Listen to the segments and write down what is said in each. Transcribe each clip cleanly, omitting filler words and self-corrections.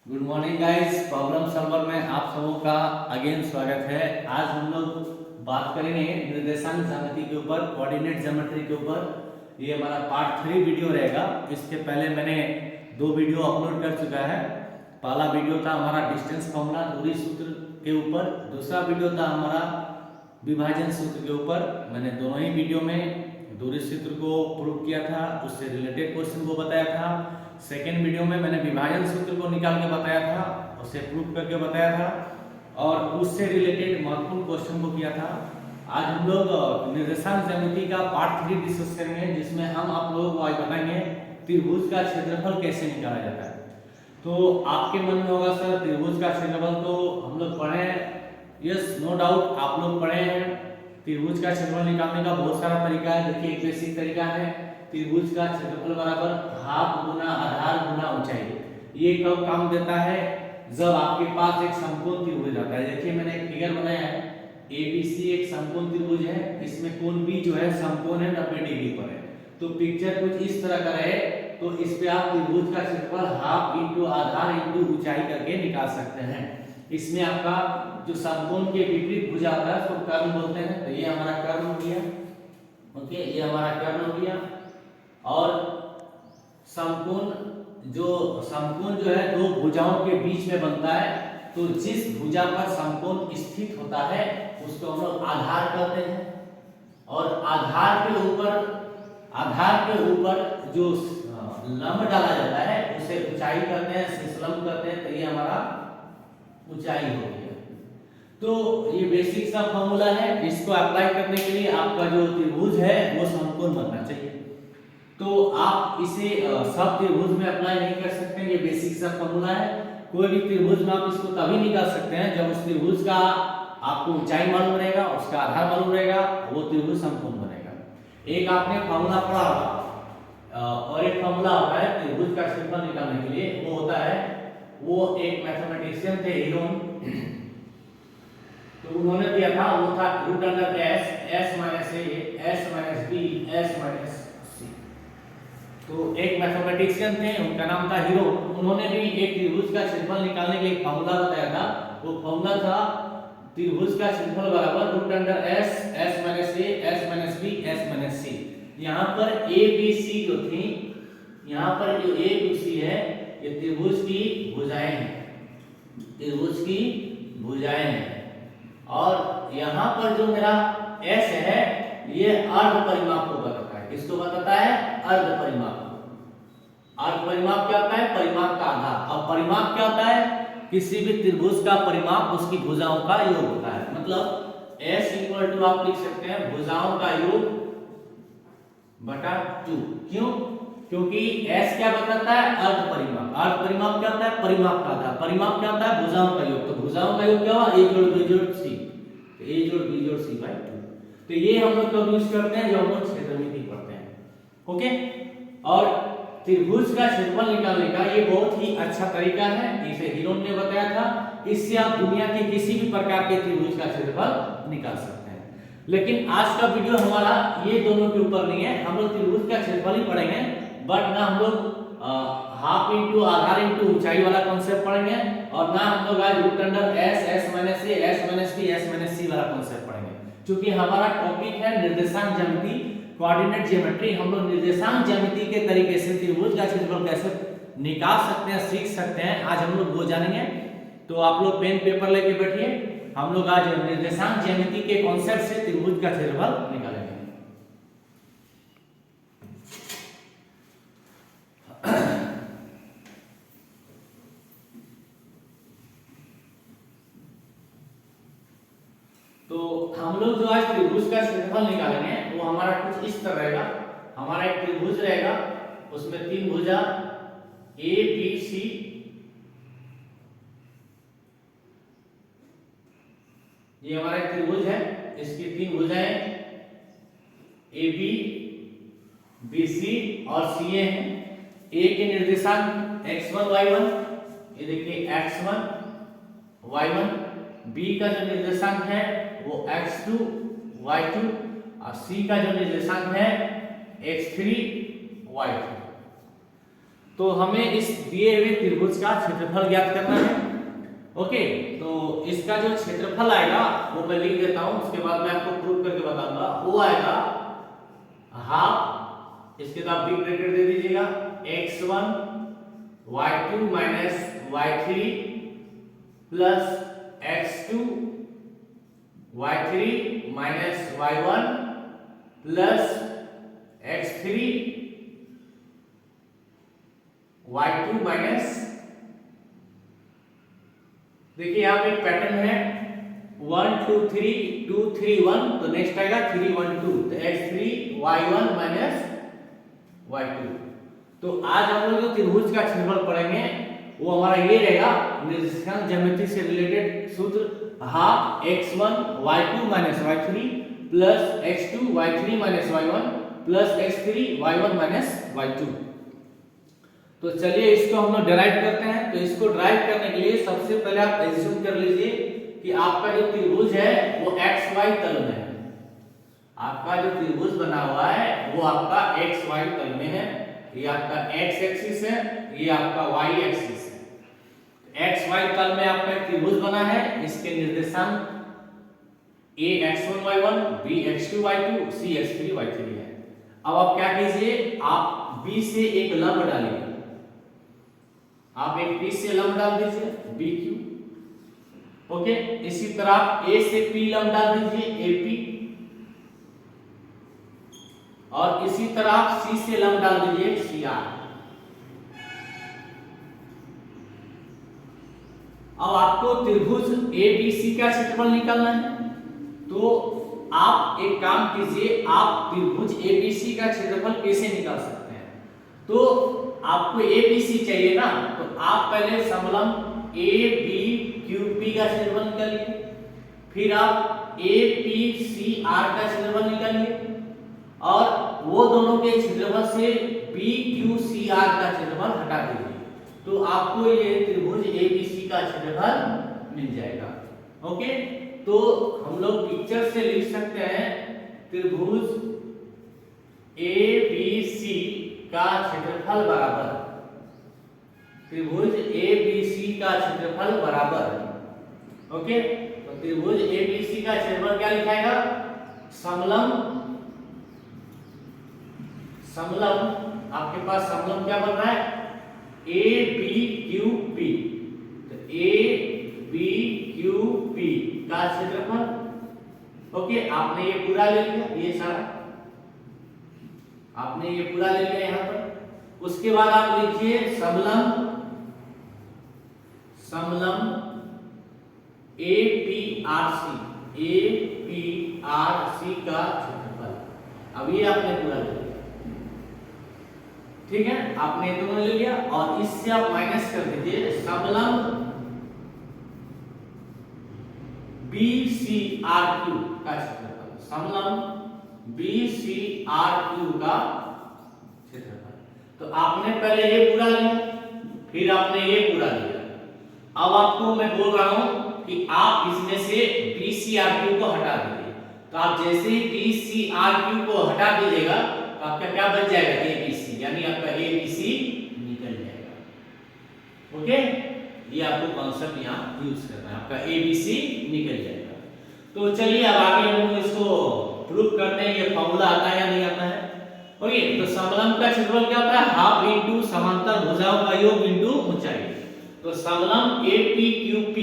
Good morning guys. Problem solver में आप सबों का अगेन स्वागत है। आज हम लोग बात करेंगे निर्देशांक ज्यामिति के ऊपर, कोऑर्डिनेट ज्योमेट्री के ऊपर। ये हमारा पार्ट 3 वीडियो रहेगा। इसके पहले मैंने 2 वीडियो अपलोड कर चुका है। पहला वीडियो था हमारा डिस्टेंस फॉर्मूला दूरी सूत्र के ऊपर, दूसरा वीडियो था हमारा विभाजन सूत्र के ऊपर। मैंने दोनों ही वीडियो में दूरी सूत्र को प्रूव किया था, उससे रिलेटेड क्वेश्चन को बताया था। सेकेंड वीडियो में मैंने विभाजन सूत्र को निकाल के बताया था, उसे प्रूव करके बताया था और उससे रिलेटेड महत्वपूर्ण क्वेश्चन को किया था। आज हम लोग निर्देशांक ज्यामिति का पार्ट 3 डिस्कस करेंगे, जिसमें हम आप लोगों को आज बताएंगे त्रिभुज का क्षेत्रफल कैसे निकाला जाता है। तो आपके मन में होगा सर त्रिभुज का क्षेत्रफल तो हम लोग पढ़े हैं। यस, नो डाउट आप लोग पढ़े हैं। त्रिभुज का क्षेत्रफल निकालने का बहुत सारा तरीका है। देखिए, एक बेसिक तरीका है, त्रिभुज का क्षेत्रफल बराबर हाफ गुना आधार गुना ऊंचाई। ये कब काम देता है? जब आपके पास एक समकोण त्रिभुज आता है। देखिए, मैंने एक फिगर बनाया है, एबीसी एक समकोण त्रिभुज है। इसमें कोण भी जो है समकोण है, 90 डिग्री पर है। तो पिक्चर कुछ इस तरह का रहे तो इस पे आप त्रिभुज का क्षेत्रफल हाफ इंटू आधार इंटू ऊंचाई करके निकाल सकते हैं। इसमें आपका जो समकोण के विपरीत भुजा होता है उसको कर्ण बोलते हैं। तो ये हमारा कर्ण हो गया, ओके, ये हमारा कर्ण हो गया। और समकोण जो है दो भुजाओं के बीच में बनता है। तो जिस भुजा पर समकोण स्थित होता है उसको हम लोग आधार कहते हैं। और आधार के ऊपर जो लंब डाला जाता है उसे ऊंचाई कहते हैं, शीर्षलंब कहते हैं। तो ये हमारा ऊंचाई हो गया। तो ये बेसिक सा फॉर्मूला है। इसको अप्लाई करने के लिए आपका जो त्रिभुज है वो समकोण बनना चाहिए। तो आप इसे सब त्रिभुज में अप्लाई नहीं कर सकते हैं। ये बेसिक सा फॉर्मूला है। कोई भी त्रिभुज में आप इसको तभी निकाल सकते हैं जब उस त्रिभुज का आपको ऊंचाई मालूम रहेगा, उसका आधार मालूम रहेगा, वो त्रिभुज समकोण बनेगा। एक आपने फॉर्मूला पढ़ा होगा और एक फॉर्मूला होता है त्रिभुज का क्षेत्रफल निकालने के लिए। वो होता है, वो एक मैथमेटिशियन थे हीरोन, तो उन्होंने दिया था, वो था root under S, S minus A, S minus B, S minus C. तो एक मैथमेटिशियन थे, उनका नाम था हीरो। उन्होंने भी एक त्रिभुज का क्षेत्रफल निकालने के लिए फॉर्मूला बताया था। वो फॉर्मूला था त्रिभुज का क्षेत्रफल बराबर root under S, S minus A, S minus B, S minus C. यहाँ पर ए बी सी जो थी, यहाँ पर जो ए बी सी है ये त्रिभुज की भुजाएं हैं, त्रिभुज की भुजाएं हैं। और यहाँ पर जो मेरा एस है ये अर्ध परिमाप को बताता है। किसको बताता है? अर्ध परिमाप। अर्ध परिमाप क्या होता है? परिमाप का आधार। और परिमाप क्या होता है? किसी भी त्रिभुज का परिमाप उसकी भुजाओं का योग होता है। मतलब S इक्वल टू आप लिख सकते हैं भुजाओं का योग बटा 2। क्यों? क्योंकि S क्या बताता है? अर्ध परिमाप। अर्ध परिमाप क्या होता है? परिमाप का आधार। परिमाप क्या होता है? भुजाओं का योग। तो भुजाओं का योग क्या हुआ? a जोड़ b जोड़ c, तो a जोड़ b जोड़ c बाय 2। तो ये हम लोग कब यूज करते हैं? जब हम लोग क्षेत्रमिति पढ़ते हैं, ओके। और त्रिभुज का क्षेत्रफल निकालने का ये बहुत ही अच्छा तरीका है, इसे हीरोन ने बताया था। इससे आप दुनिया के किसी भी प्रकार के त्रिभुज का क्षेत्रफल निकाल सकते हैं। लेकिन आज का वीडियो हमारा ये दोनों के ऊपर नहीं है। हम लोग त्रिभुज का क्षेत्रफल ही पढ़ेंगे, बट ना हम लोग हाफ इंटू आधार इंटू ऊंचाई वाला कॉन्सेप्ट पढ़ेंगे, और ना हम लोग आज root under S, S minus A, S minus B, S minus C वाला कॉन्सेप्ट पढ़ेंगे। क्योंकि हमारा टॉपिक है निर्देशांक ज्यामिति, कोऑर्डिनेट ज्योमेट्री। हम लोग निर्देशांक ज्यामिति के तरीके से त्रिभुज का क्षेत्रफल कैसे निकाल सकते हैं, सीख सकते हैं, आज हम लोग वो जानेंगे। तो आप लोग पेन पेपर लेके बैठिए। हम लोग आज निर्देशांक ज्यामिति के कॉन्सेप्ट से त्रिभुज का क्षेत्रफल निकालेंगे। तो हम लोग जो आज त्रिभुज का क्षेत्रफल निकालेंगे वो हमारा कुछ इस तरह रहेगा। हमारा एक त्रिभुज रहेगा, उसमें 3 भुजा ए बी सी, ये हमारा एक त्रिभुज है, इसकी 3 भुजाएं ए बी, बी सी और सी ए हैं। ए के निर्देशांक x1 y1, ये देखिए x1 y1। बी का जो निर्देशांक है वो x2 y2 और सी का जो निर्देशांक है x3 y3। तो हमें इस दिए हुए त्रिभुज का क्षेत्रफल ज्ञात करना है। ओके, तो इसका जो क्षेत्रफल आएगा वो मैं लिख देता हूं, उसके बाद मैं आपको प्रूव करके बताऊंगा। वो आएगा हाफ, इसके बाद बिग ब्रैकेट दे दीजिएगा, x1 y2 minus y3 plus x2 y3 minus y1 plus x3 y2 minus, देखिए यहाँ पे पैटर्न है 1 2 3 2 3 1, तो नेक्स्ट आएगा 3 1 2, तो x3 y1 माइनस y2। तो आज हम लोग जो त्रिभुज का क्षेत्रफल पढ़ेंगे वो हमारा ये रहेगा, निर्देशांक ज्यामिति से रिलेटेड सूत्र, half x1 y2 minus y3 plus x2 y3 minus y1 plus x3 y1 minus y2। तो चलिए इसको हम लोग डिराइव करते हैं। तो इसको डिराइव करने के लिए सबसे पहले आप एज्यूम कर लीजिए कि आपका जो त्रिभुज है वो xy तल में है। आपका जो त्रिभुज बना हुआ है वो आपका xy तल में है। ये आपका x एक्सिस है, ये आपका y एक्सिस है। xy तल में आपका एक त्रिभुज बना है, इसके निर्देशांक a x1 y1, b x2 y2, c x3 y3 है। अब आप क्या कीजिए, आप b से एक लंब डालिए, आप एक b से लंब डाल दीजिए bq। ओके, इसी तरह आप a से p लंब डाल दीजिए ap, और इसी तरह आप c से लंब डाल दीजिए cr। अब आपको त्रिभुज abc का क्षेत्रफल निकालना है। तो आप एक काम कीजिए, आप त्रिभुज abc का क्षेत्रफल कैसे निकाल सकते हैं। तो आपको abc चाहिए ना, तो आप पहले समलंब abqp का क्षेत्रफल निकालिए, फिर आप apcr का क्षेत्रफल निकालिए, और वो दोनों के क्षेत्रफल से bqcr का क्षेत्रफल हटा दीजिए, तो आपको ये त्रिभुज abc का क्षेत्रफल मिल जाएगा। ओके, तो हम लोग पिक्चर से लिख सकते हैं त्रिभुज ABC का क्षेत्रफल बराबर, त्रिभुज ABC का क्षेत्रफल बराबर, ओके, तो त्रिभुज ABC का क्षेत्रफल क्या लिखाएगा, समलंब, समलंब आपके पास समलंब क्या बन रहा है ABQP, तो ABQP का क्षेत्रफल। ओके, आपने ये पूरा ले लिया, ये सारा आपने ये पूरा ले लिया यहाँ पर। उसके बाद आप लिखिए समलंब, समलंब APRC, APRC का क्षेत्रफल। अब ये आपने पूरा ले लिया, ठीक है, आपने ये दोनों ले लिया, और इससे आप माइनस कर दीजिए समलंब BCRQ का क्षेत्रफल, समलंब BCRQ का क्षेत्रफल। तो आपने पहले ये पूरा लिया, फिर आपने ये पूरा लिया। अब आपको मैं बोल रहा हूं कि आप इसमें से BCRQ को हटा दीजिए। तो आप जैसे ही BCRQ को हटा दीजिएगा तो आपका क्या बच जाएगा, ABC, यानी आपका ABC निकल जाएगा। ओके, ये आपको कॉन्सेप्ट यहाँ यूज करना है, आपका ABC निकल जाएगा। तो चलिए अब आगे हम लोग इसको प्रूव करते हैं, ये फॉर्मूला आता है या नहीं आता है। ओके, तो समलंब का क्षेत्रफल क्या होता है, हाफ इनटू समांतर भुजाओं का योग इनटू ऊंचाई। तो समलंब APQP,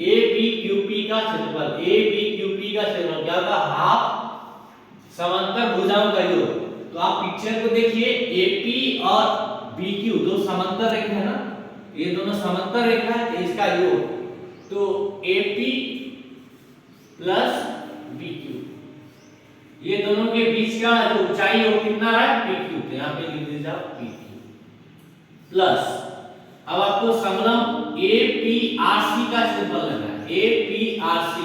APQP का क्षेत्रफल, APQP का क्षेत्रफल क्या होगा, हाफ समांतर भुजाओं का योग। तो आप पिक्चर को देखिए, AP और BQ दो समांतर रेखा है ना, ये दोनों समांतर रेखा है, तो इसका योग, तो AP प्लस BQ, ये दोनों के बीच का जो ऊंचाई है वो कितना है, PQ, तो यहाँ पे लिख दीजिए आप PQ प्लस। अब आपको समलंब APRC का क्षेत्रफल लेना है, APRC,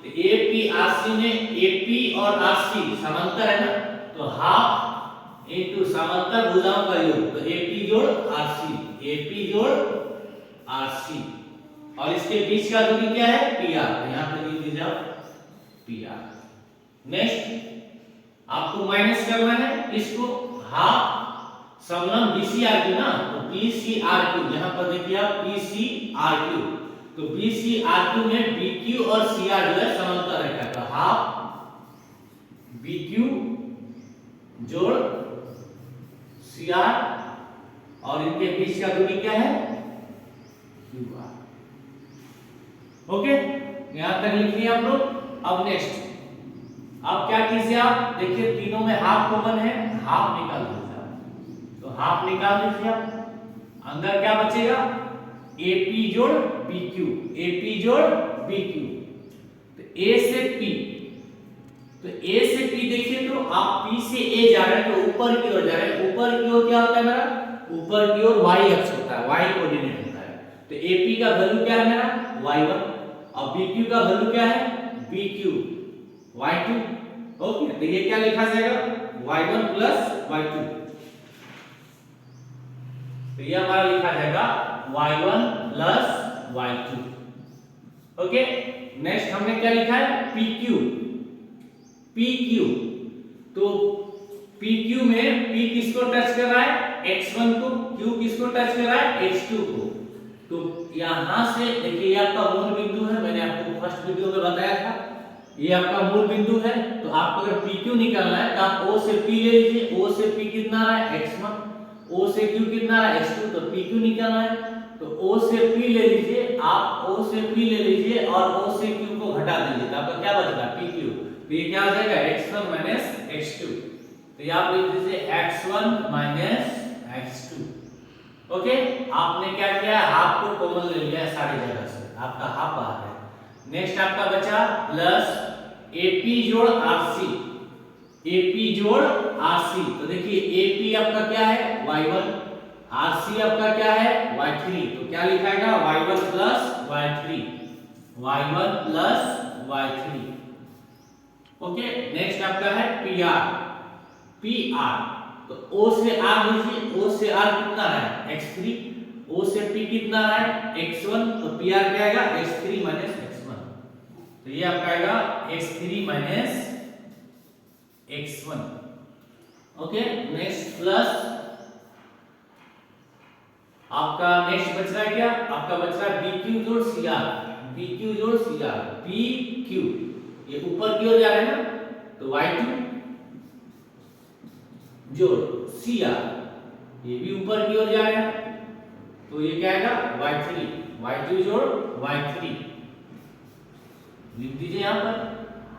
तो APRC में AP और RC समांतर है ना, तो हाफ इनटू समांतर भुजाओं का योग, तो AP जोड़ RC, AP जोड़ RC, और इसके बीच का दूरी क्या है, PR, तो यहाँ पे लिख दीजिए आप PR। नेक्स्ट आपको माइनस करना है इसको, हाफ समलंब BCRQ ना, तो PCRQ, यहाँ पर देखिए आप PCRQ, तो PCRQ में BQ और CR जो है समांतर रेखा का, हाफ BQ जोड़ CR और इनके बीच का दूरी क्या है QR। ओके, यहां तक लिख लिया आप लोग। अब नेक्स्ट, अब क्या कीजिए आप, देखिए तीनों में हाफ कॉमन है, हाफ निकाल दीजिए आप, तो हाफ निकाल दीजिए आप, अंदर क्या बचेगा AP जोड़ BQ, AP जोड़ BQ, तो A से P, तो A से P देखिए तो आप P से A जा रहे हैं तो ऊपर की ओर जा रहे हैं, ऊपर की ओर क्या होता है मेरा, ऊपर की ओर y अक्ष होता है, y कोऑर्डिनेट होता है, तो AP का वैल्यू क्या है मेरा y1 और BQ का वैल्यू क्या है BQ y2। ओके, तो ये क्या लिखा जाएगा y1 प्लस y2, तो ये हमारा लिखा जाएगा y1 plus y2। Okay, next हमने क्या लिखा है PQ, तो PQ में P किसको टच कर रहा है x1 को, Q किसको टच कर रहा है x2 को, तो यहां से देखिए ये आपका मूल बिंदु है, मैंने आपको फर्स्ट वीडियो में बताया था, ये आपका मूल बिंदु है, तो आपको अगर PQ निकालना है तो आप O से P ले लीजिए, O से P कितना आ रहा है x1, O से Q कितना आ रहा है x2, तो PQ निकालना है तो O से P ले लीजिए, आप O से P ले लीजिए और O से Q को घटा दीजिए, तो आपका क्या बचेगा PQ, तो ये क्या आ जाएगा x1 माइनस x2, तो ये आप लिख दीजिए x1 माइनस x2। ओके, आपने क्या किया, हाफ को कॉमन ले लिया सारी जगह से, आपका हाफ बाहर है। नेक्स्ट आपका बचा प्लस AP जोड़ RC, AP जोड़ RC, तो देखिए AP आपका क्या है y1, RC आपका क्या है y3, तो क्या लिखाएगा y1 plus y3, y1 plus y3। Okay, next आपका है PR, तो O से R लीजिए, O से R कितना है x3, O से P कितना है x1, तो PR क्या आएगा x3 माइनस x1, तो ये आपका आएगा x3 minus x1। Okay, next plus आपका नेक्स्ट बच रहा है क्या, आपका बच रहा है BQ जोड़ CR, BQ जोड़ CR, BQ ये ऊपर की ओर जा रहे हैं ना, तो y2 जोड़ CR ये भी ऊपर की ओर जा रहे हैं, तो ये क्या आएगा y3, y2 जोड़ y3, लिख दीजिए यहां पर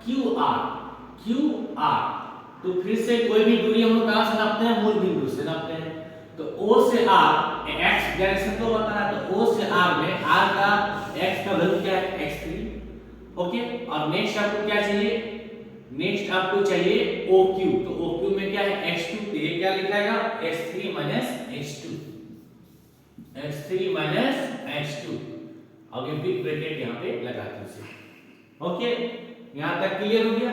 QR, तो फिर से कोई भी दूरी हम लोग कहां से नापते हैं, मूल बिंदु से नापते हैं, तो O से R x डायरेक्शन तो बताना है, तो O से R में R का x का वैल्यू क्या है x3। ओके, और नेक्स्ट आपको क्या चाहिए, नेक्स्ट आपको चाहिए OQ, तो OQ में क्या है x2, तो ये क्या लिखाएगा x3 minus x2, x3 minus x2, अब ये बिग ब्रैकेट यहाँ पे लगा दीजिए। ओके, यहाँ तक क्लियर हो गया।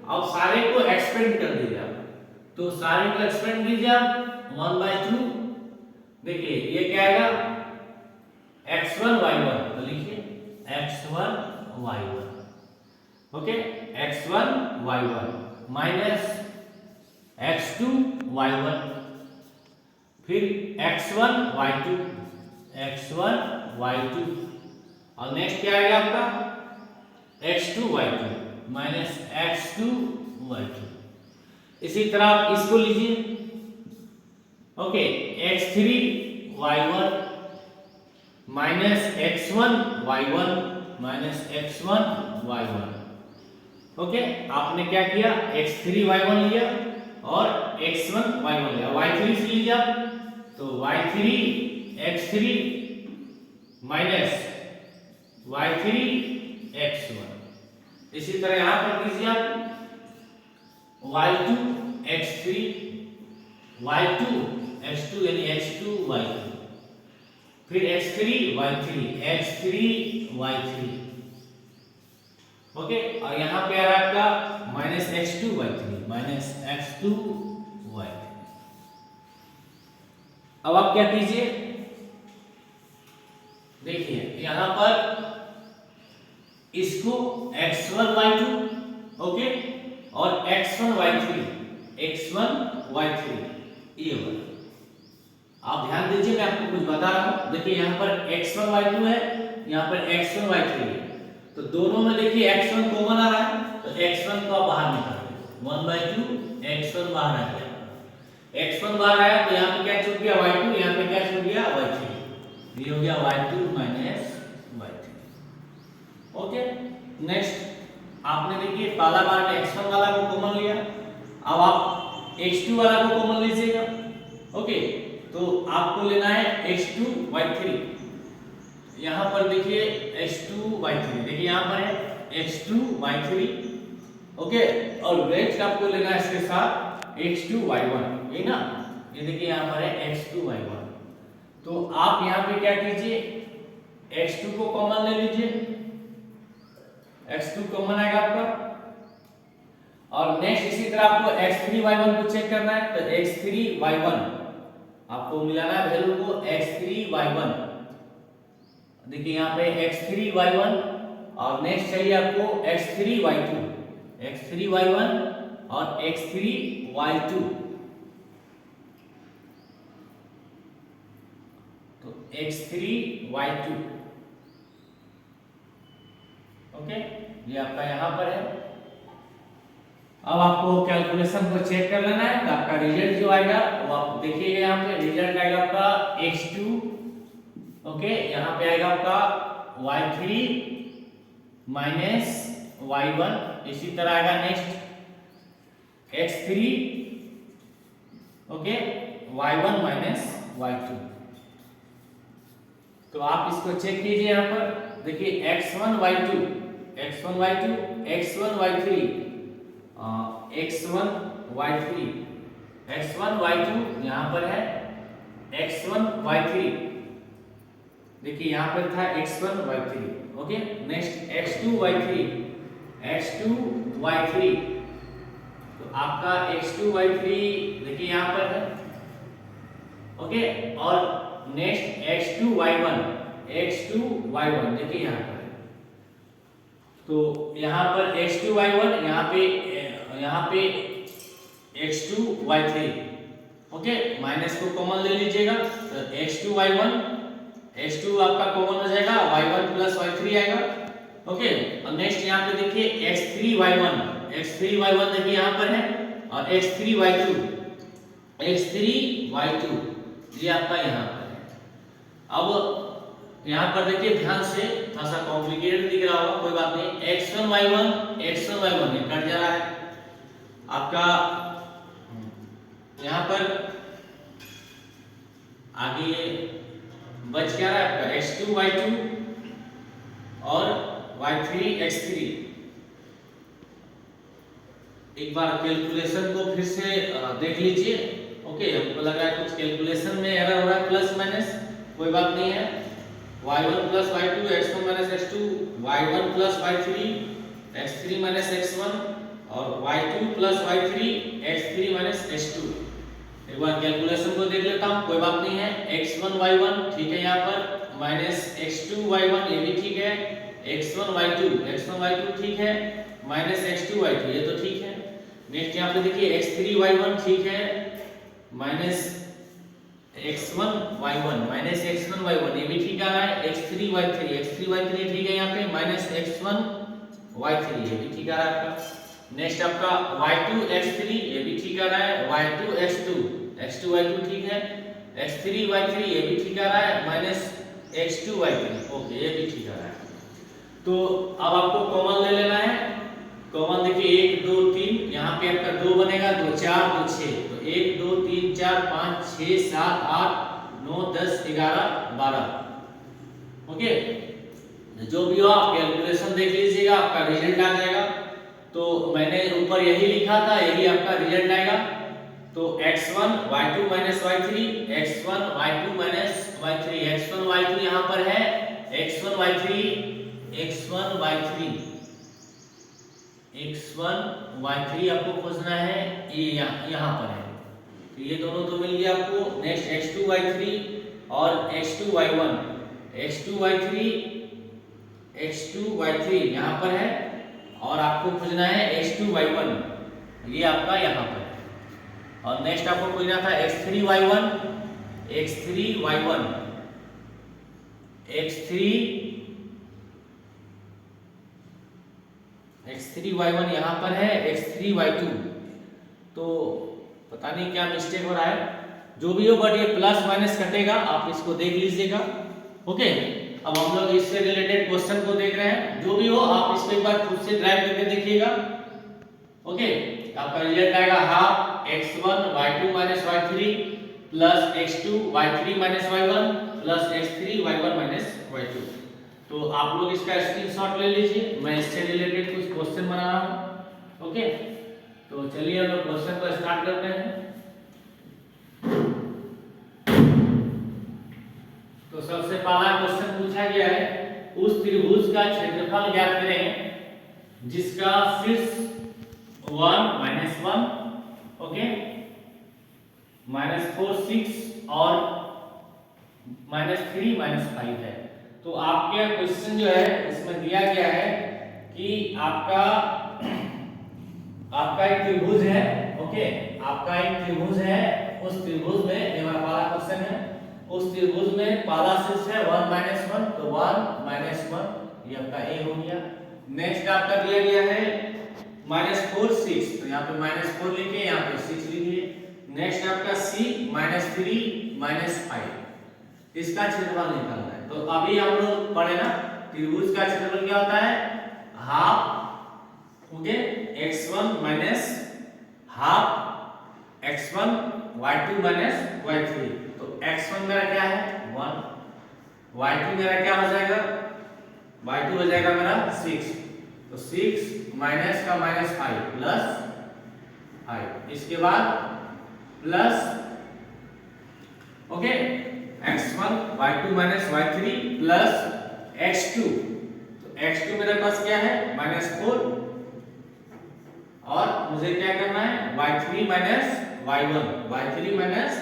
अब सारे को एक्सपेंड कर दीजिए आप, तो सारे को एक्सपेंड कीजिए आप 1/2, देखिए ये क्या आएगा x1 y1, तो लिखिए x1 y1, okay x1 y1 minus x2 y1, फिर x1 y2, x1 y2, और नेक्स्ट क्या आएगा आपका x2 y2 minus x2 y2। इसी तरह आप इसको लीजिए, okay x3 y1 minus x1 y1 minus x1 y1। Okay, आपने क्या किया x3 y1 लिया और x1 y1 लिया, y3 से लीजिए आप, तो y3 x3 minus y3 x1। इसी तरह यहां पर कीजिए आप y2 x3 y2 x2 यानी x2 y2, फिर x3 y3 x3 y3। Okay, और यहां पे आ रहा है आपका minus x2 y3 minus x2 y3। अब आप क्या कीजिए, देखिए यहां पर इसको x1 y2 ओके और x1 y3 ये वाला, आप ध्यान दीजिए, मैं आपको कुछ बता रहा हूँ। देखिए यहाँ पर x1 y2 है, यहाँ पर x1 y3 है, तो दोनों में देखिए x1 कॉमन आ रहा है, तो x1 को आप बाहर निकाल दो, 1/2 x1 बाहर आ गया, x1 बाहर आया तो यहाँ पे क्या छूट गया y2, यहाँ पे क्या छूट गया y3, ये हो गया y2 minus y3। Okay, next आपने देखिए पहला बार में x1 वाला को कॉमन लिया, अब आप x2 वाला को कॉमन लीजिएगा। ओके, तो आपको लेना है x2 y3, यहाँ पर देखिए x2 y3, देखिए यहाँ पर है x2 y3। ओके, और नेक्स्ट आपको लेना है इसके साथ x2 y1, ये ना, ये देखिए यहाँ पर है x2 y1। तो आप यहाँ पे क्या कीजिए, x2 को कॉमन ले लीजिए, x2 कॉमन आएगा आपका, और नेक्स्ट इसी तरह आपको x3 y1 को चेक करना है, तो x3 y1 आपको मिलाना है वैल्यू को x3 y1। देखिए यहाँ पे x3 y1, और नेक्स्ट चाहिए आपको x3 y2, x3 y1 और x3 y2, तो x3 y2। ओके, ये आपका यहाँ पर है। अब आपको कैलकुलेशन को चेक कर लेना है, तो आपका रिजल्ट जो आएगा वो आप देखिएगा, यहाँ पे रिजल्ट आएगा आपका x2, ओके, यहाँ पे आएगा आपका y3 माइनस y1, इसी तरह आएगा next x3, okay, y1 minus y2। तो आप इसको चेक कीजिए, यहाँ पर देखिए x1 y2, x1 y2, x1 y3, x1 y3, x1 y2 यहाँ पर है x1 y3, देखिए यहाँ पर था x1 y3। Okay, next x2 y3, x2 y3, तो आपका x2 y3 देखिए यहाँ पर है। ओके, और next x2 y1, x2 y1 देखिए यहाँ पर है, तो यहाँ पर x2 y1, यहाँ पे x2 y3। ओके, माइनस को कॉमन ले लीजिएगा, तो x2 y1, x2 आपका कॉमन हो जाएगा, y1 प्लस y3 आएगा। ओके, और नेक्स्ट यहाँ पे देखिए x3 y1, x3 y1 देखिए यहाँ पर है, और x3 y2, x3 y2 ये आपका यहाँ पर है। अब यहाँ पर देखिए ध्यान से, थोड़ा सा कॉम्प्लिकेटेड दिख रहा होगा, कोई बात नहीं, x1 y1 ये कट जा रहा है आपका, यहाँ पर आगे बच क्या रहा है आपका x2 y2 और y3 x3। एक बार कैलकुलेशन को फिर से देख लीजिए। ओके, हमको लग रहा है कुछ कैलकुलेशन में एरर हो रहा है, प्लस माइनस, कोई बात नहीं है, y1 plus y2 x1 minus x2, y1 plus y3 x3 minus x1, और y2 plus y3 x3 minus x2। एक बार कैलकुलेशन को देख लेता हूँ, कोई बात नहीं है, x1 y1 ठीक है, यहाँ पर माइनस x2 y1 ये भी ठीक है, x1 y2 ठीक है, माइनस x2 y2 ये तो ठीक है। नेक्स्ट यहाँ पे देखिए x3 y1 ठीक है, माइनस x1 y1 ये भी ठीक आ रहा है, x3 y3 ठीक है, यहाँ पे माइनस x1 y3 ये भी ठीक आ रहा है आपका। नेक्स्ट आपका y2 x3 ये भी ठीक आ रहा है, y2 x2 y2 ठीक है, x3 y3 ये भी ठीक आ रहा है, माइनस x2 y3 ओके ये भी ठीक आ रहा है। तो अब आपको कॉमन ले लेना है, कॉमन देखिए 1 2 3, यहाँ पे आपका 2 बनेगा, 2 4 2 6, तो 1 2 3 4 5 6 7 8 9 10 11 12। ओके, जो भी हो आप कैलकुलेशन देख लीजिएगा, आपका रिजल्ट आ जाएगा। तो मैंने ऊपर यही लिखा था, यही आपका रिजल्ट आएगा। तो x1 y2 minus y3, x1 y2 minus y3, x1 y2 यहाँ पर है, x1 y3 आपको खोजना है, ये यहाँ पर है, तो ये दोनों तो मिल गया आपको। नेक्स्ट x2 y3 और x2 y3 यहाँ पर है, और आपको खोजना है x2 y1, ये आपका यहाँ पर है। और नेक्स्ट आपको खोजना था x3 y1 x3y1 x3y1 यहां पर है, x3y2। तो पता नहीं क्या मिस्टेक हो रहा है, जो भी हो, बट ये प्लस माइनस कटेगा, आप इसको देख लीजिएगा। ओके, अब हम लोग इससे रिलेटेड क्वेश्चन को देख रहे हैं। जो भी हो आप इसको एक बार खुद से ड्राइव करके देखिएगा। ओके, आपका रिजल्ट आएगा half x1 y2 minus y3 plus x2 y3 minus y1 plus x3 y1 minus y2। तो आप लोग इसका स्क्रीनशॉट ले लीजिए, मैं इससे रिलेटेड कुछ क्वेश्चन बना रहा हूं। ओके, तो चलिए हम लोग क्वेश्चन को स्टार्ट करते हैं। तो सबसे पहला क्वेश्चन पूछा गया है, उस त्रिभुज का क्षेत्रफल ज्ञात करें जिसका शीर्ष 1 -1 ओके -4 6 और -3 -5 है। तो आपके क्वेश्चन जो है इसमें दिया गया है कि आपका एक त्रिभुज है। ओके, आपका एक त्रिभुज है, उस त्रिभुज में ये हमारा पहला क्वेश्चन है, उस त्रिभुज में पहला शीर्ष है 1 -1, तो 1 -1 ये आपका ए हो गया। नेक्स्ट आपका दिया गया है -4 6, तो यहाँ पे -4 लिखिए, यहाँ पे 6 लिखिए। नेक्स्ट आपका सी -3 -5, इसका क्षेत्रफल निकालना है। तो अभी हम लोग पढ़े ना, त्रिभुज का क्षेत्रफल क्या होता है, half okay x1 minus half x1 y2 minus y3। तो x1 मेरा क्या है 1, y2 मेरा क्या हो जाएगा, y2 हो जाएगा मेरा 6, तो 6 माइनस का -5 प्लस 5, इसके बाद plus okay x1 y2 minus y3 plus x2, तो x2 मेरे पास क्या है -4, और मुझे क्या करना है y3 minus y1, y3 minus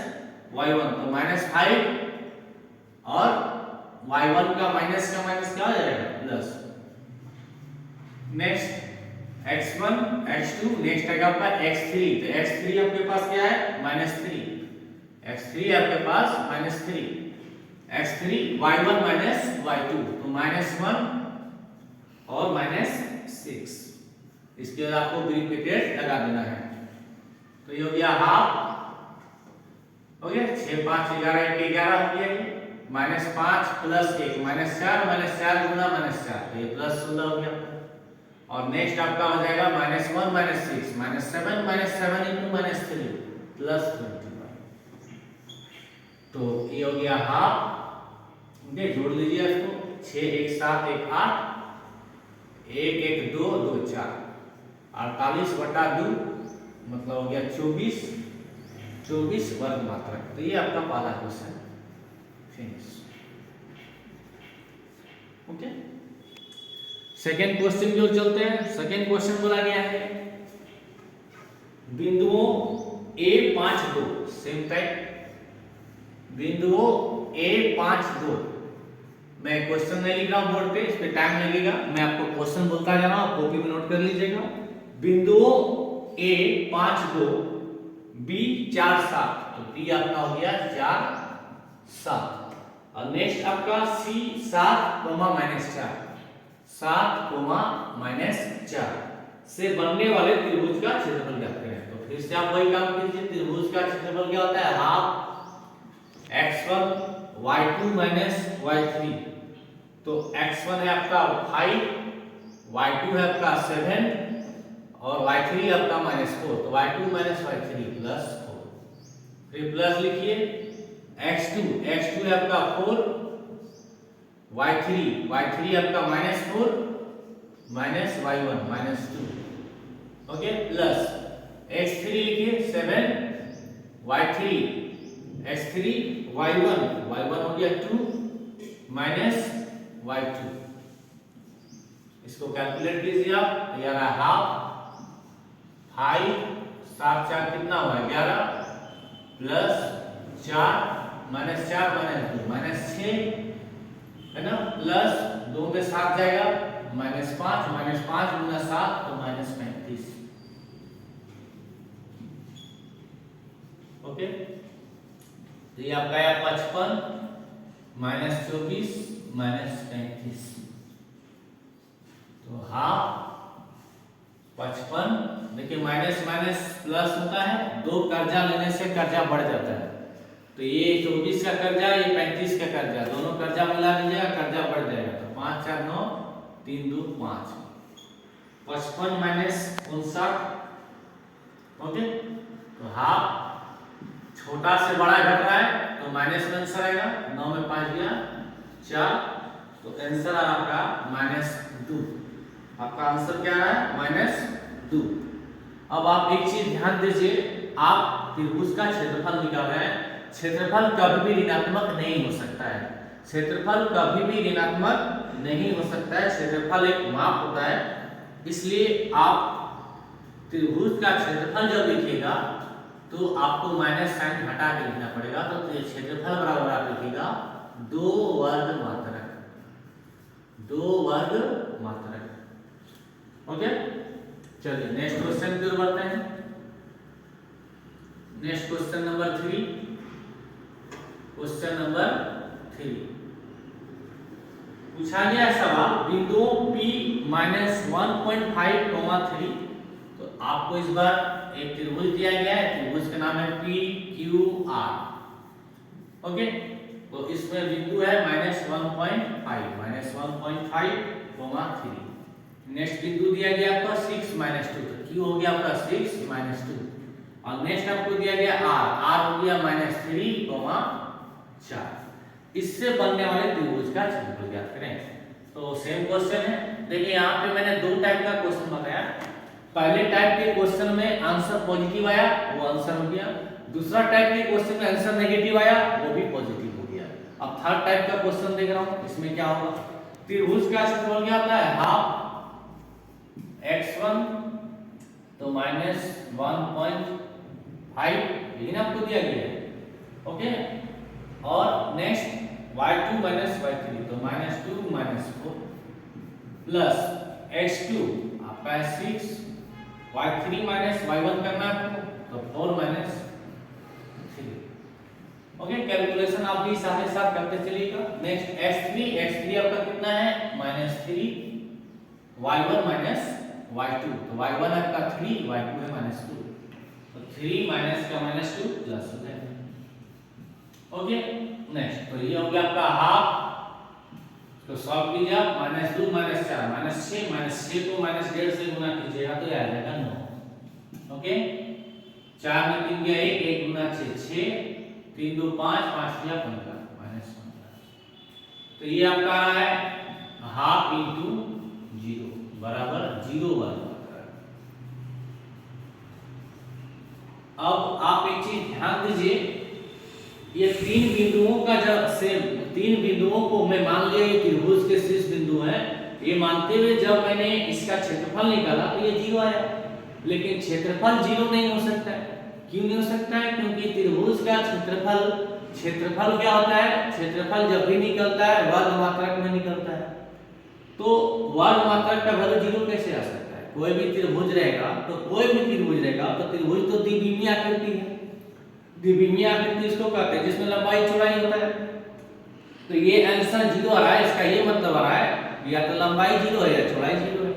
y1, तो -5 और y1 का माइनस क्या हो जाएगा plus. Next x1 x2, next है आपका x3, तो x3 आपके पास क्या है -3, x3 आपके पास -3, x3 y1 माइनस y2, तो -1 और -6, इसके बाद आपको ब्रैकेट लगा देना है। तो ये हो गया हाफ, हो गया 6 5 11 1 11 हो गया, -5 प्लस 1 -4 गुना -4, तो ये +16 हो गया। और नेक्स्ट आपका हो जाएगा -1 -6 -7 इनटू -3 +21, तो ये हो गया हाफ। ओके, जोड़ लीजिए इसको, 6 1 7 1 8 1 1 2 2 4, 48/2 मतलब हो गया 24 वर्ग मात्रक। तो ये आपका पहला question finish. Okay, second question की ओर चलते हैं। सेकेंड क्वेश्चन बोला गया है बिंदुओं a5 2, सेम टाइप बिंदुओं a5 2, मैं क्वेश्चन नहीं लिख रहा हूं बोर्ड पे, इस पे टाइम लगेगा, मैं आपको क्वेश्चन बोलता जा रहा हूं, कॉपी में नोट कर लीजिएगा। बिंदुओं a5 2 b4 7, तो b आपका हो गया 4 7, और नेक्स्ट आपका c7 -4 7 -4 से बनने वाले त्रिभुज का क्षेत्रफल ज्ञात करें। तो फिर से आप वही काम कीजिए, त्रिभुज का क्षेत्रफल क्या होता है हाफ x1 y2 y3, तो x1 है आपका 5, y2 है आपका 7 और y3 है आपका -4, तो y2 y3 +4, फिर प्लस लिखिए x2 है आपका 4, y3 आपका -4 y1 -2, ओके, प्लस x3 लिखिए 7 y3 x3 y1 हो गया 2 y2, इसको कैलकुलेट कीजिए आप, ये आ रहा है हाफ 5 7 4 कितना हुआ 11 प्लस 4 -4 -2 -6 है ना, प्लस 2 में 7 जाएगा -5 गुना 7 तो -35, ओके। तो ये आपका आया 55 माइनस 24 माइनस 35। तो हाफ 55, देखिए माइनस माइनस प्लस होता है, दो कर्जा लेने से कर्जा बढ़ जाता है। तो ये 24 का कर्जा, ये 35 का कर्जा, दोनों कर्जा मिला लीजिएगा, कर्जा बढ़ जाएगा। तो 5 4 9 3 2 5, 55 माइनस 59। ओके, तो हाफ छोटा से बड़ा घट रहा है तो माइनस में आंसर आएगा। 9 में 5 गया 4, तो आंसर आ आपका -2। आपका आंसर क्या है? -2। अब आप एक चीज ध्यान दीजिए, आप त्रिभुज का क्षेत्रफल निकाल रहे हैं। क्षेत्रफल कभी भी ऋणात्मक नहीं हो सकता है। क्षेत्रफल कभी भी ऋणात्मक नहीं हो सकता है। क्षेत्रफल एक माप होता है, इसलिए आप त्रिभुज का क्षेत्रफल जब लिखिएगा तो आपको माइनस साइन हटा के लिखना पड़ेगा। तो क्षेत्रफल बराबर आप लिखिएगा 2 वर्ग मात्रक, 2 वर्ग मात्रक। ओके, चलिए नेक्स्ट क्वेश्चन की ओर बढ़ते हैं। Next question number 3। Question number 3 पूछा गया सवाल, बिंदुओं P -1.5, 3। तो आपको इस बार एक त्रिभुज दिया गया है, त्रिभुज का नाम है PQR। ओके, तो इसमें बिंदु है -1.5, 3। नेक्स्ट बिंदु दिया गया आपका 6 -2, तो Q हो गया आपका 6 -2। और नेक्स्ट आपको दिया गया R हो गया -3, 4। इससे बनने वाले त्रिभुज का क्षेत्रफल ज्ञात करें। तो सेम क्वेश्चन है। देखिए यहाँ पे मैंने दो टाइप का क्वेश्चन बताया। पहले टाइप के क्वेश्चन में आंसर पॉजिटिव आया, वो आंसर हो गया। दूसरा टाइप के क्वेश्चन में आंसर नेगेटिव आया, वो भी पॉजिटिव हो गया। अब थर्ड टाइप का क्वेश्चन देख रहा हूं, इसमें क्या होगा? त्रिभुज का क्षेत्रफल क्या होता है? हाफ x1 तो -1.5, लेकिन आपको दिया गया है। ओके, और नेक्स्ट y2 y3 तो -2 -4 प्लस x2 आपका है 6, y3 y1 करना है आपको, तो 4 3। ओके, कैलकुलेशन आप भी साथ ही साथ करते चलिएगा। नेक्स्ट x3 आपका कितना है? -3, y1 y2 तो y1 आपका 3, y2 है -2, तो 3 का -2 प्लस हो जाएगा। ओके, नेक्स्ट तो ये हो गया आपका हाफ। तो सॉल्व कीजिए आप, -2 -4 -6 को -1.5 से गुना कीजिएगा तो आ जाएगा 9। ओके, 4 में 3 गया 1, 1 गुना 6 6, 3 2 5, 5 गया 15, -15। तो ये आपका आ रहा है हाफ इंटू 0 बराबर 0 वर्ग। अब आप एक चीज ध्यान दीजिए, ये तीन बिंदुओं का जब से तीन बिंदुओं को मैं मान लिया ये त्रिभुज के शीर्ष बिंदु है, ये मानते हुए जब मैंने इसका क्षेत्रफल निकाला तो ये 0 आया। लेकिन क्षेत्रफल 0 नहीं हो सकता है। क्यों नहीं हो सकता है? क्योंकि त्रिभुज का क्षेत्रफल क्या होता है? क्षेत्रफल जब भी निकलता है वर्ग मात्रक में निकलता है। तो वर्ग मात्रक का वैल्यू 0 कैसे आ सकता है? कोई भी त्रिभुज रहेगा तो त्रिभुज तो द्विविमीय आकृति है। द्विविमीय आकृति इसको कहते हैं जिसमें लंबाई चौड़ाई होता है। तो ये आंसर 0 आ रहा है, इसका ये मतलब आ रहा है या तो लंबाई 0 है या चौड़ाई 0 है।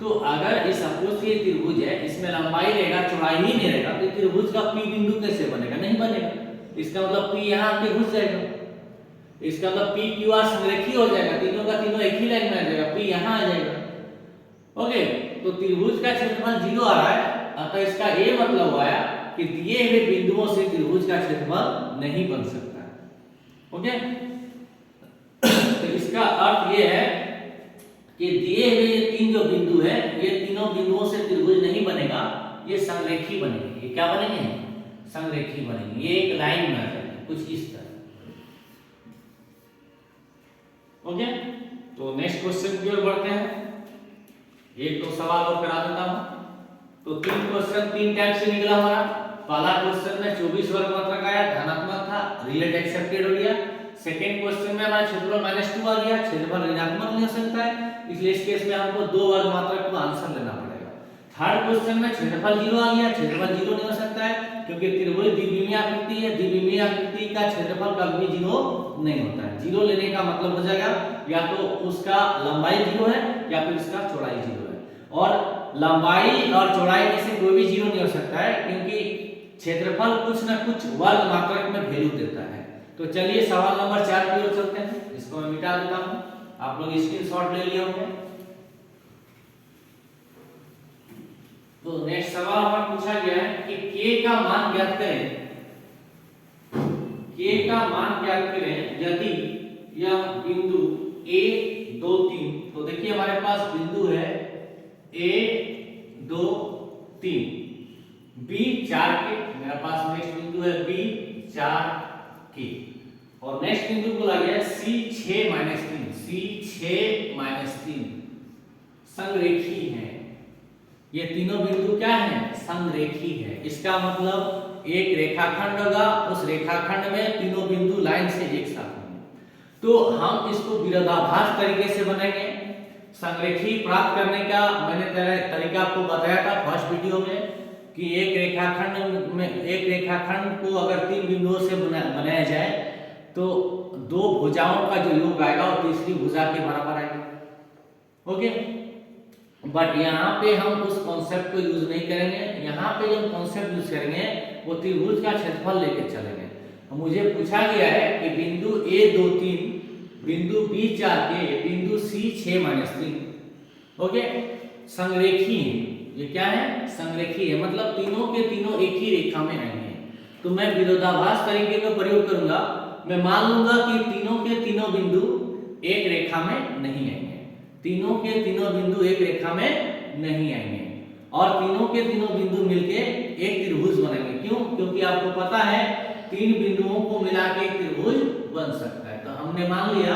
तो अगर इस सपोज ये त्रिभुज है, इसमें लंबाई रहेगा चौड़ाई ही नहीं रहेगा, तो त्रिभुज का P बिंदु कैसे बनेगा? नहीं बनेगा। इसका मतलब P यहाँ आके घुस जाएगा, इसका मतलब PQR संरेखीय हो जाएगा, तीनों का तीनों एक ही लाइन में आ जाएगा, P यहाँ आ जाएगा। ओके, तो त्रिभुज का क्षेत्रफल 0 आ रहा है, अतः इसका ये मतलब हुआ कि दिए हुए बिंदुओं से त्रिभुज का क्षेत्रफल नहीं बन सकता। ओके, तो इसका अर्थ ये है कि दिए हुए ये तीन जो बिंदु है, ये तीनों बिंदुओं से त्रिभुज नहीं बनेगा, ये संरेखीय बनेंगे। ये क्या बनेंगे? संरेखीय बनेंगे। ये एक लाइन में आ जाएंगे कुछ इस तरह। ओके, तो नेक्स्ट क्वेश्चन की ओर बढ़ते हैं। एक तो सवाल और करा देता हूं। तो तीन क्वेश्चन तीन टाइप से निकला हमारा। पहला क्वेश्चन में 24 वर्ग मात्रक आया, धनात्मक था, रिलेट एक्सेप्टेड हो गया। सेकंड क्वेश्चन में हमारा क्षेत्रफल -2 आ गया, क्षेत्रफल ऋणात्मक नहीं हो सकता है, इसलिए इस केस में हमको 2 वर्ग मात्रक को आंसर लेना पड़ेगा। थर्ड क्वेश्चन में क्षेत्रफल 0 आ गया, क्षेत्रफल 0 नहीं हो सकता है क्योंकि त्रिभुज द्विविमीय आकृति है, द्विविमीय आकृति का क्षेत्रफल कभी भी 0 नहीं होता है। 0 लेने का मतलब हो जाएगा या तो उसका लंबाई 0 है या फिर उसका चौड़ाई 0 है, और लंबाई और चौड़ाई में से कोई भी 0 नहीं हो सकता है क्योंकि क्षेत्रफल कुछ ना कुछ वर्ग मात्रक में वैल्यू देता है। तो चलिए सवाल नंबर 4 की ओर चलते हैं, इसको मैं मिटा देता हूं, आप लोग स्क्रीनशॉट ले लिए होंगे। तो नेक्स्ट सवाल हमें पूछा गया है कि k का मान ज्ञात करें, k का मान ज्ञात करें यदि यह बिंदु a 2 3, तो देखिए हमारे पास बिंदु है a 2 3, b 4 के, मेरे पास नेक्स्ट बिंदु है b 4 के, और नेक्स्ट बिंदु बोला गया c 6 3, c 6 3 संरेखी है। ये तीनों बिंदु क्या हैं? संरेखी है। इसका मतलब एक रेखाखंड होगा, उस रेखाखंड में तीनों बिंदु लाइन से एक साथ होंगे। तो हम इसको विरोधाभास तरीके से बनाएंगे। संरेखी प्राप्त करने का मैंने तरीका आपको बताया था फर्स्ट वीडियो में कि एक रेखाखंड को अगर तीन बिंदुओं से बनाया जाए तो दो भुजाओं का जो योग आएगा वो तीसरी भुजा के बराबर आएगा। ओके, बट यहाँ पे हम उस कॉन्सेप्ट को यूज नहीं करेंगे। यहाँ पे जो कॉन्सेप्ट यूज करेंगे वो त्रिभुज का क्षेत्रफल लेके चलेंगे। मुझे पूछा गया है कि बिंदु A 2 3, बिंदु B 4 के, बिंदु C 6 3, ओके, संरेखी है। ये क्या है? संरेखी है, मतलब तीनों के तीनों एक ही रेखा में आएंगे। तो मैं विरोधाभास तरीके का प्रयोग करूंगा। मैं मान लूंगा कि तीनों के तीनों बिंदु एक रेखा में नहीं आएंगे, तीनों के तीनों बिंदु एक रेखा में नहीं आएंगे, और तीनों के तीनों बिंदु मिलके एक त्रिभुज बनेंगे। क्यों? क्योंकि आपको पता है तीन बिंदुओं को मिला के एक त्रिभुज बन सकता है। तो हमने मान लिया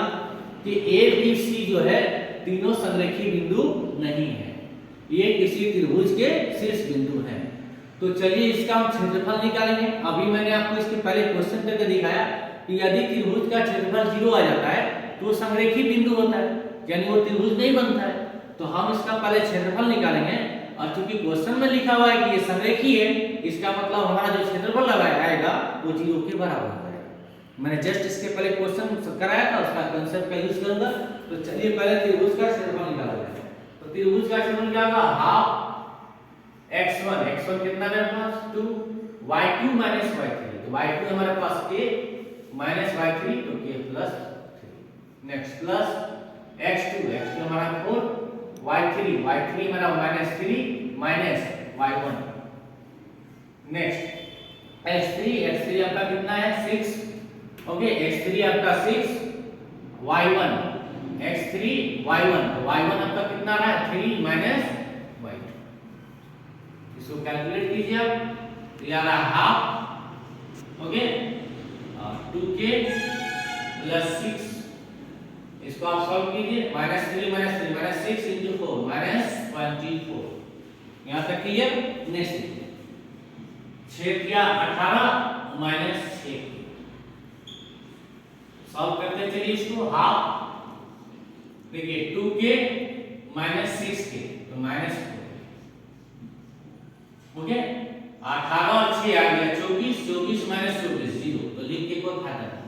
कि A B C जो है तीनों संरेखी बिंदु नहीं है, ये किसी त्रिभुज के शीर्ष बिंदु हैं। तो चलिए इसका हम क्षेत्रफल निकालेंगे। अभी मैंने आपको इसके पहले क्वेश्चन करके दिखाया कि यदि त्रिभुज का क्षेत्रफल 0 आ जाता है तो संरेखी बिंदु होता है, यानी वो त्रिभुज नहीं बनता है। तो हम इसका पहले क्षेत्रफल निकालेंगे, और चूंकि क्वेश्चन में लिखा हुआ है कि ये संरेखी है, इसका मतलब हमारा जो क्षेत्रफल लगाएगा वो 0 के बराबर हो जाएगा। मैंने जस्ट इसके पहले क्वेश्चन कराया था, उसका कांसेप्ट का यूज करूंगा। तो चलिए पहले त्रिभुज का क्षेत्रफल निकालते हैं। तो त्रिभुज का क्षेत्रफल क्या होगा? हाफ x1, x1 कितना है हमारे पास 2, y2 y3, तो y2 हमारे पास a y3 तो k + 3, नेक्स्ट प्लस x2 हमारा 4, y3 हमारा -3 -y1, नेक्स्ट x3 आपका कितना है 6, ओके, x3 आपका 6, y1 x3 y1, तो y1 आपका कितना रहा है 3 -y2। इसको कैलकुलेट कीजिए आप, तो ये आ रहा है हाफ, ओके, 2k + 6, इसको आप सॉल्व कीजिए, -3 -6 × 4 -24, यहां तक क्लियर। नेक्स्ट 6 या 18 -6, सॉल्व करते चलिए इसको। हाफ देखिए 2k - 6k तो -4, ओके, 18 और 6 आ गया 24, 24 - 24 0, तो लिख के कोई फायदा नहीं।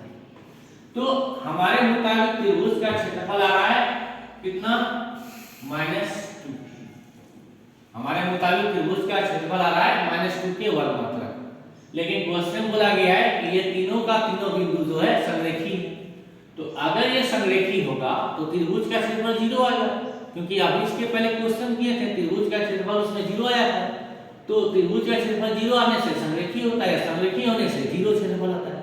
तो हमारे मुताबिक त्रिभुज का क्षेत्रफल आ रहा है कितना? -2k। हमारे मुताबिक त्रिभुज का क्षेत्रफल आ रहा है -2k वर्ग मात्रक। लेकिन क्वेश्चन बोला गया है कि ये तीनों का तीनों बिंदु जो है संरेखी है। तो अगर ये संरेखी होगा तो त्रिभुज का क्षेत्रफल 0 आएगा, क्योंकि अभी इसके पहले क्वेश्चन किए थे त्रिभुज का क्षेत्रफल उसमें 0 आया था। तो त्रिभुज का क्षेत्रफल 0 आने से संरेखी होता है, संरेखी होने से 0 क्षेत्रफल आता है।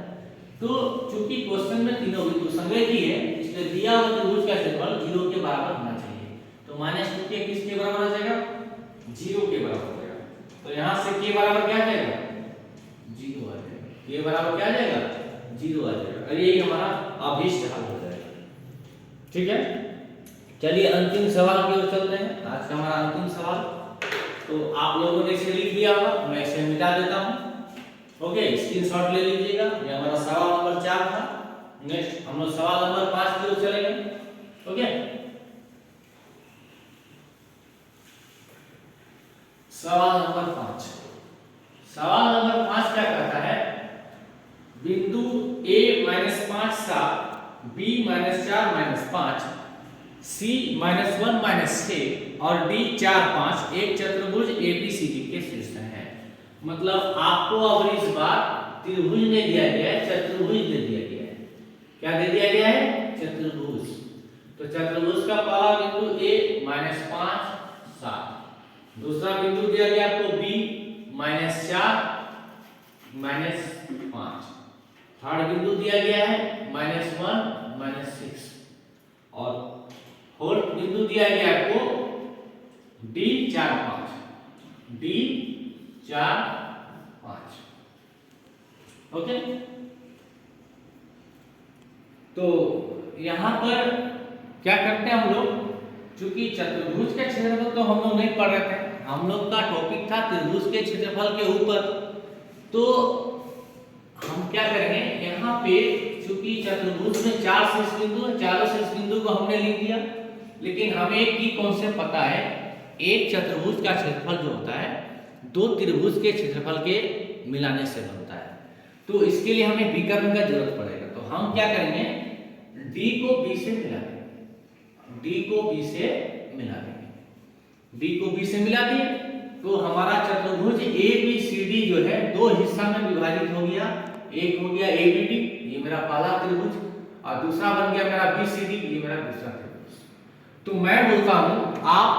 तो चूंकि क्वेश्चन में तीनों बिंदु संरेखी है, इसलिए दिया हुआ त्रिभुज का क्षेत्रफल 0 के बराबर होना चाहिए। तो -2k किसके बराबर आ जाएगा? 0 के बराबर हो जाएगा। तो यहां से k बराबर क्या आ जाएगा? 0 आ जाएगा। k बराबर क्या आ जाएगा? 0 आ जाएगा, और यही हमारा अभीष्ट हल हो जाएगा। ठीक है, चलिए अंतिम सवाल की ओर चलते हैं। आज का हमारा अंतिम सवाल, तो आप लोगों ने इसे लिख लिया होगा, मैं इसे मिटा देता हूं। ओके, स्क्रीनशॉट ले लीजिएगा। ये हमारा सवाल नंबर 4 था। नेक्स्ट हम लोग सवाल नंबर 5 की ओर चलेंगे। ओके, सवाल नंबर 5। सवाल नंबर 5 क्या कहता है, बिंदु a -5 7 b -4 -5 c -1 -6 और d 4 5 एक चतुर्भुज ABCD के शीर्ष है। मतलब आपको अब इस बार त्रिभुज नहीं दिया गया है, चतुर्भुज दे दिया गया है। क्या दे दिया गया है? चतुर्भुज। तो चतुर्भुज का पहला बिंदु a -5 7, दूसरा बिंदु दिया गया आपको b -4 -5, थर्ड बिंदु दिया गया है -1 -6 और फोर्थ बिंदु दिया गया आपको d 4 5, d 4 5। ओके, तो यहां पर क्या करते हैं हम लोग, चूंकि चतुर्भुज का क्षेत्रफल तो हम लोग नहीं पढ़ रहे थे, हम लोग का टॉपिक था त्रिभुज के क्षेत्रफल के ऊपर। तो हम क्या करेंगे, यहाँ पे चूंकि चतुर्भुज में 4 शीर्ष बिंदु है, चारों शीर्ष बिंदु को हमने लिख दिया, लेकिन हमें एक की कॉन्सेप्ट पता है, एक चतुर्भुज का क्षेत्रफल जो होता है दो त्रिभुज के क्षेत्रफल के मिलाने से बनता है। तो इसके लिए हमें विकर्ण का जरूरत पड़ेगा। तो हम क्या करेंगे, d को b से मिला देंगे, d को b से मिला देंगे, d को b से मिला दिए तो हमारा चतुर्भुज ABCD जो है दो हिस्सा में विभाजित हो गया। एक हो गया ABD, ये मेरा पहला त्रिभुज, और दूसरा बन गया मेरा BCD, ये मेरा दूसरा त्रिभुज। तो मैं बोलता हूं आप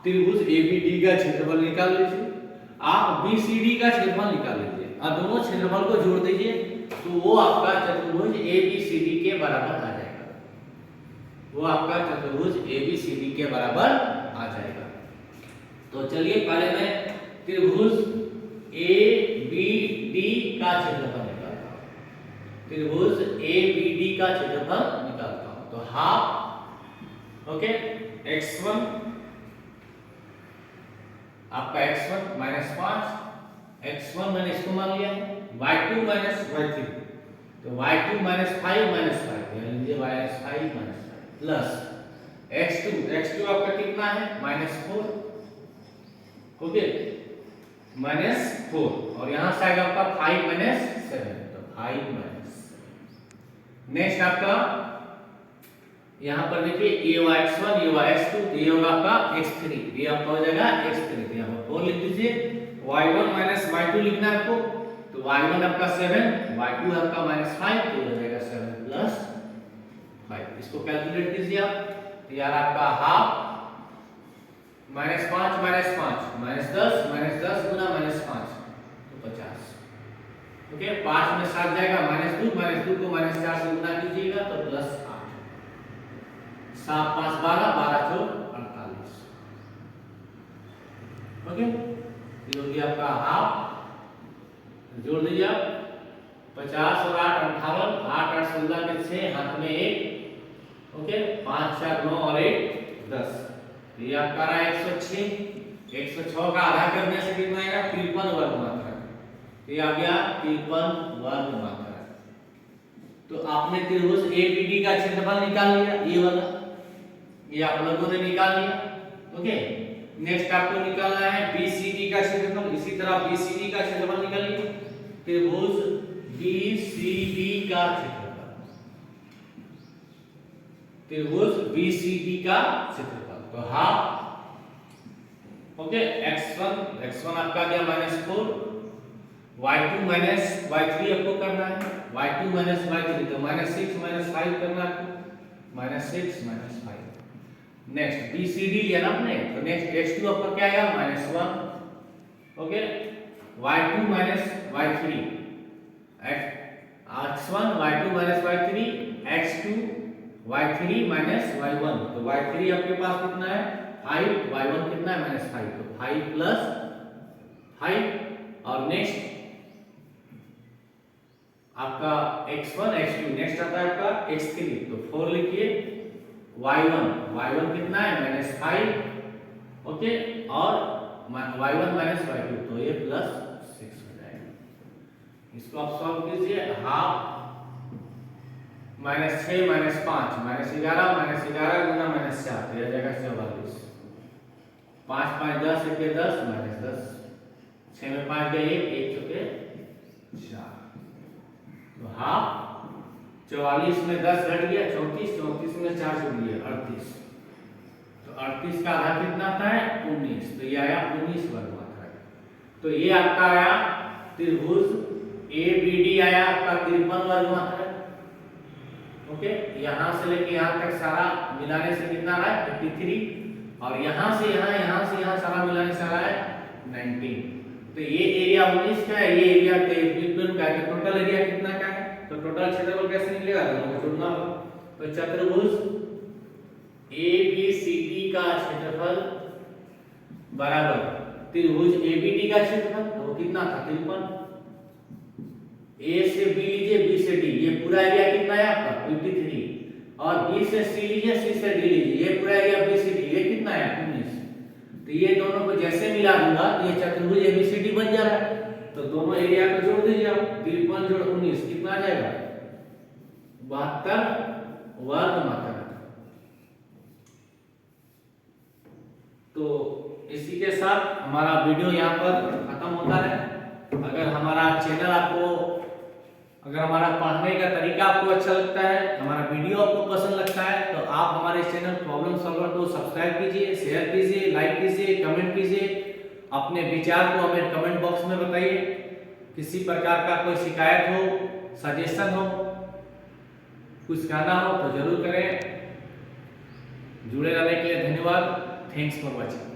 त्रिभुज ABD का क्षेत्रफल निकाल लीजिए, आप BCD का क्षेत्रफल निकाल लीजिए और दोनों क्षेत्रफल को जोड़ दीजिए, तो वो आपका चतुर्भुज ABCD के बराबर आ जाएगा। वो आपका चतुर्भुज ABCD के बराबर आ जाएगा। तो चलिए पहले मैं त्रिभुज ABD का क्षेत्रफल निकालता हूं, त्रिभुज ABD का क्षेत्रफल निकालता हूं। तो हाफ, ओके, x1 आपका x1 -5, x1 मैंने इसको मान लिया, y2 -y3, तो y2 -5 -5 यानी लीजिए -5 प्लस x2 आपका कितना है -4, ओके, -4, और यहां से आएगा आपका 5 -7, तो 5 -7। नेक्स्ट आपका यहां पर देखिए ये y1 ये y2, ये होगा आपका x3, ये आपका हो जाएगा x3, तो यहां पर 4 लिख दीजिए। y1 y2 लिखना है आपको, तो y1 आपका 7, y2 आपका -5, तो हो जाएगा 7 + 5। इसको कैलकुलेट कीजिए आप, तो यार आपका हाफ -5 -5 -10 गुना -5 तो 50, ओके, 5 में 7 जाएगा -2 को -4 से गुना कीजिएगा तो +8, 7 5 12 12 4 48, ओके, ये हो गया आपका हाफ। जोड़ दीजिए आप 50 और 8 58, 8 8 16 के 6, हाथ में 1, ओके, 5 4 9 और 1 10, ये आपका रहा 106। 106 का आधा करने से कितना आएगा 53 वर्ग मात्रा, ये आ गया 53 वर्ग मात्रा। तो आपने त्रिभुज ABD का क्षेत्रफल निकाल लिया, ये वाला, ये आप लोगों ने निकाल लिया, ओके। नेक्स्ट आपको निकालना है BCD का क्षेत्रफल, इसी तरह BCD का क्षेत्रफल निकालिए, त्रिभुज BCD का क्षेत्रफल, त्रिभुज BCD का क्षेत्रफल, तो हाफ, ओके, x1 आपका गया -4, y2 y3 आपको करना है, y2 y3 तो -6 -5 करना है आपको, -6 -5। नेक्स्ट BCD लिया ना आपने, तो नेक्स्ट x2 आपका क्या आएगा -1, okay, y2 y3, x1 y2 y3, x2 y3 y1, तो y3 आपके पास कितना है 5, y1 कितना है -5, तो 5 + 5, और नेक्स्ट आपका x1 x2, नेक्स्ट आता है आपका x3, तो 4 लिखिए, y1 कितना है -5, ओके, और y1 y2, तो ये +6 हो जाएगा। इसको आप सॉल्व कीजिए, हाफ -6 -5 -11 गुना -4, तो यह जाएगा 44, 5 5 10 1 10 माइनस 10, 6 में 5 गए 1 चौके 4, तो हाफ। 44 में 10 घट गया 34, 34 में 4 छूट गया 38, तो 38 का आधा कितना आता है 19, तो ये आया 19 वर्ग मात्रा। तो ये आपका आया त्रिभुज ABD आया आपका 53 वर्ग मात्रा। ओके, यहां से लेके यहां तक सारा मिलाने से कितना आ रहा है 53, और यहां से यहां सारा मिलाने से आ रहा है 19। तो ये एरिया 19 का है, ये एरिया 53 का है, तो टोटल एरिया कितना का है, तो टोटल क्षेत्रफल कैसे निकलेगा, दोनों को जोड़ना होगा। तो चतुर्भुज ABCD का क्षेत्रफल बराबर त्रिभुज ABD का क्षेत्रफल, तो वो कितना था 53। A से B लीजिए, B से D, ये पूरा एरिया कितना है आपका 53, और B से C लीजिए, C से D लीजिए, ये पूरा एरिया BCD, ये कितना है 19। तो ये दोनों को जैसे मिला दूंगा ये चतुर्भुज ABCD बन जा रहा है। तो दोनों एरिया को जोड़ दीजिए आप, 53 जोड़ 19 कितना आ जाएगा 72 वर्ग मात्रा। तो इसी के साथ हमारा वीडियो यहाँ पर खत्म होता है। अगर हमारा चैनल आपको, अगर हमारा पढ़ने का तरीका आपको अच्छा लगता है, हमारा वीडियो आपको पसंद लगता है, तो आप हमारे चैनल प्रॉब्लम सॉल्वर को सब्सक्राइब कीजिए, शेयर कीजिए, लाइक कीजिए, कमेंट कीजिए, अपने विचार को हमें कमेंट बॉक्स में बताइए। किसी प्रकार का कोई शिकायत हो, सजेशन हो, कुछ कहना हो तो जरूर करें। जुड़े रहने के लिए धन्यवाद। Thanks for watching.